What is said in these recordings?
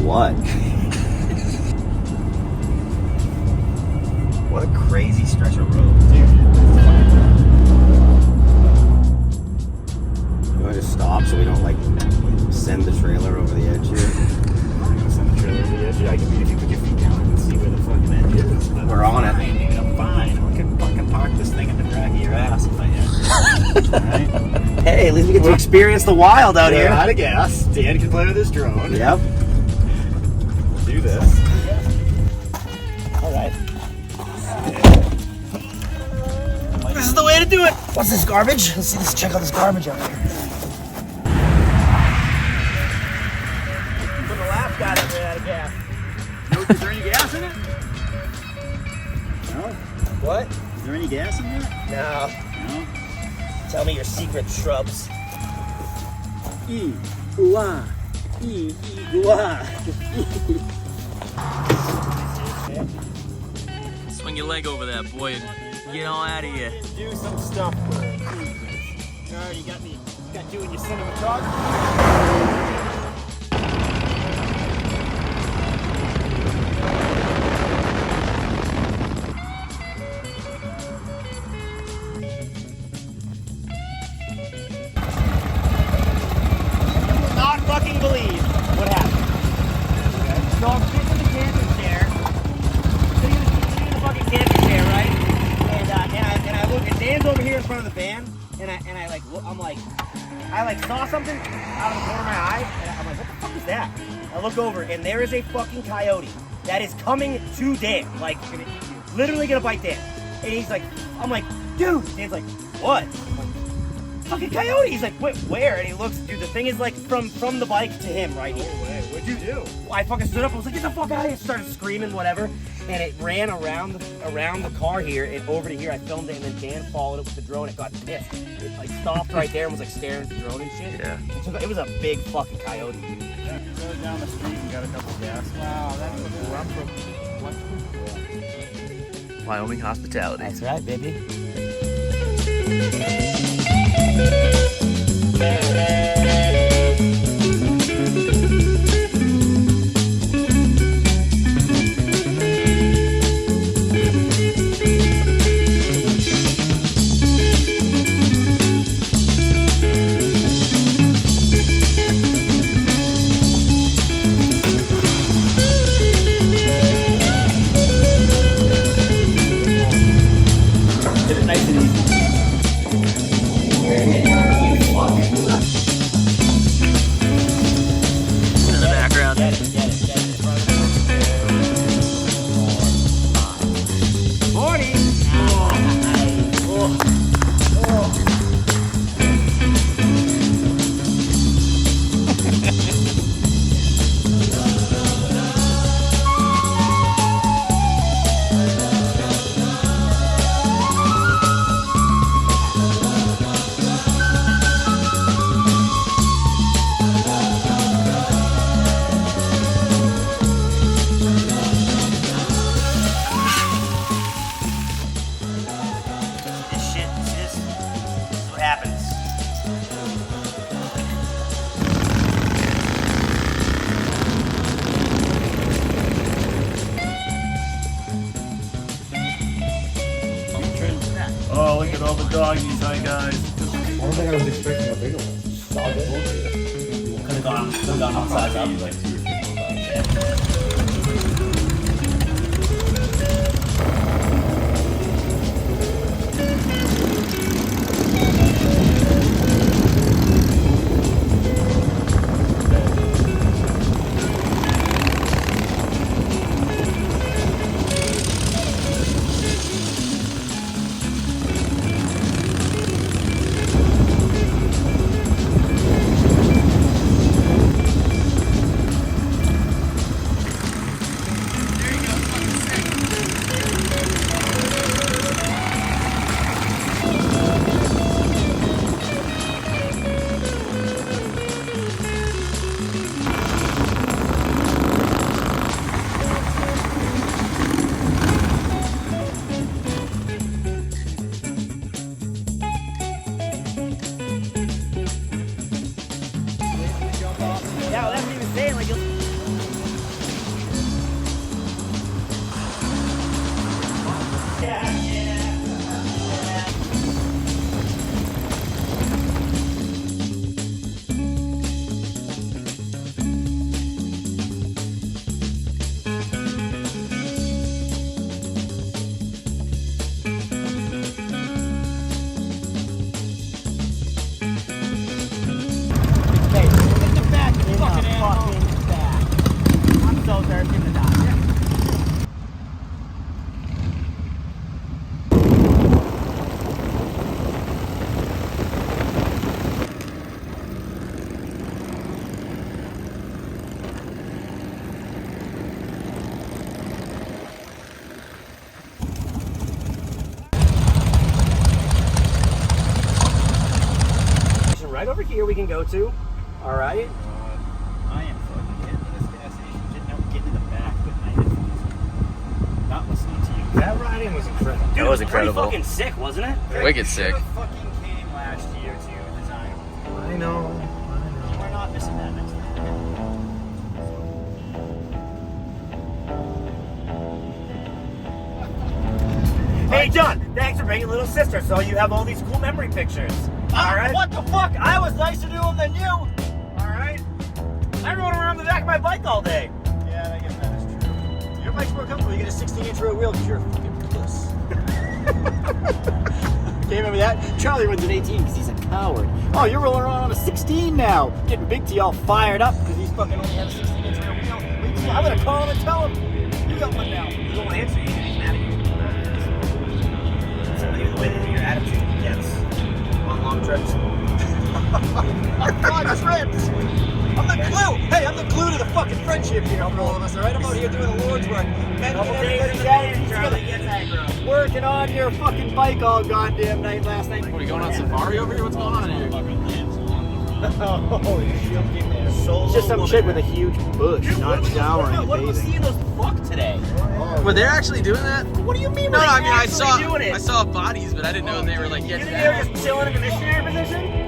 what? What a crazy stretch of road, dude. You want to just stop so we don't like send the trailer over the edge here? I'm gonna send the trailer over the edge. I can if you put your feet down and see where the fucking edge is. We're on it. Dude, I'm fine. I can fucking park this thing in the drag of your ass if I had. Alright? Hey, at least we get to experience the wild out We're here. out of gas. Dan can play with his drone. Yep. We'll do this. Alright. This is the way to do it. What's this garbage? Let's see this. Check out this garbage out here. Put the lap got it out of gas. Is there any gas in it? No? What? Is there any gas in there? No. No? Tell me your secret shrubs. Ooh-ah. Ooh-ah. Swing your leg over that, boy, and get on out of here. Do some stuff for it. You got me doing your cinematography. Not fucking believe what happened. Okay. So I'm sitting in the camping chair. Sitting in the fucking camping chair, right? And I look, and Dan's over here in front of the van, and I like look, I saw something out of the corner of my eye, and I'm like, what the fuck is that? I look over, and there is a fucking coyote that is coming to Dan, like literally gonna bite Dan. And he's like, I'm like, dude. Dan's like, what? I'm like, fucking coyote. He's like, wait, where? And he looks, dude, the thing is like from the bike to him, right? What'd you do? I fucking stood up, I was like, get the fuck out of here, started screaming, whatever. And it ran around the car here and over to here. I filmed it, and then Dan followed it with the drone. It got pissed. It like stopped right there and was like staring at the drone and shit. Yeah. So it was a big fucking coyote, dude. Yeah, you go down the street and got a couple gas. Wow, that's cool. I'm from Wyoming hospitality. That's right, baby. Nice and easy. In the background. Get it. Morning. This is what happens. Oh, look at all the doggies. Hi, guys. I don't think I was expecting a bigger one. Could have gone upside up. Like 2 or 3 more. right over here we can go to. All right. I am fucking getting to this gas station. Getting in the back with my headphones. Not listening to you. That riding was incredible. Dude, That was it incredible. Pretty fucking sick, wasn't it? Wicked sick. You fucking came last year to the time. I know. We're not missing that next time. Hey, John, thanks for bringing little sister, so you have all these cool memory pictures. All right. What the fuck? I was nicer to him than you. All right. I rode around the back of my bike all day. Yeah, I guess that is true. Your bike's more comfortable. You get a 16-inch rear wheel because you're a fucking puss. Okay, remember that? Charlie runs an 18 because he's a coward. Oh, you're rolling around on a 16 now. Getting Big T all fired up because he's fucking only has a 16-inch rear wheel. Wait till I'm gonna call him and tell him. You got one now. You don't answer. He's mad at you. It's the way that your attitude gets on long trips. Long trips. I'm the glue. Hey, I'm the glue to the fucking friendship here for all of us. All right, I'm out here doing the Lord's work. Couple days in the day, Charlie gets aggro. Working on your fucking bike all goddamn night last night. What, are you going on safari over here? What's going on here? Oh, it's just some chick with a huge bush, not showering. What do we see those fuck today? Were they actually doing that? What do you mean? No, we're I mean I actually saw doing it? I saw bodies, but I didn't know they were like You getting think they were down. just chilling in a missionary position?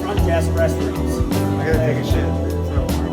Front desk restrooms. I gotta take a shit.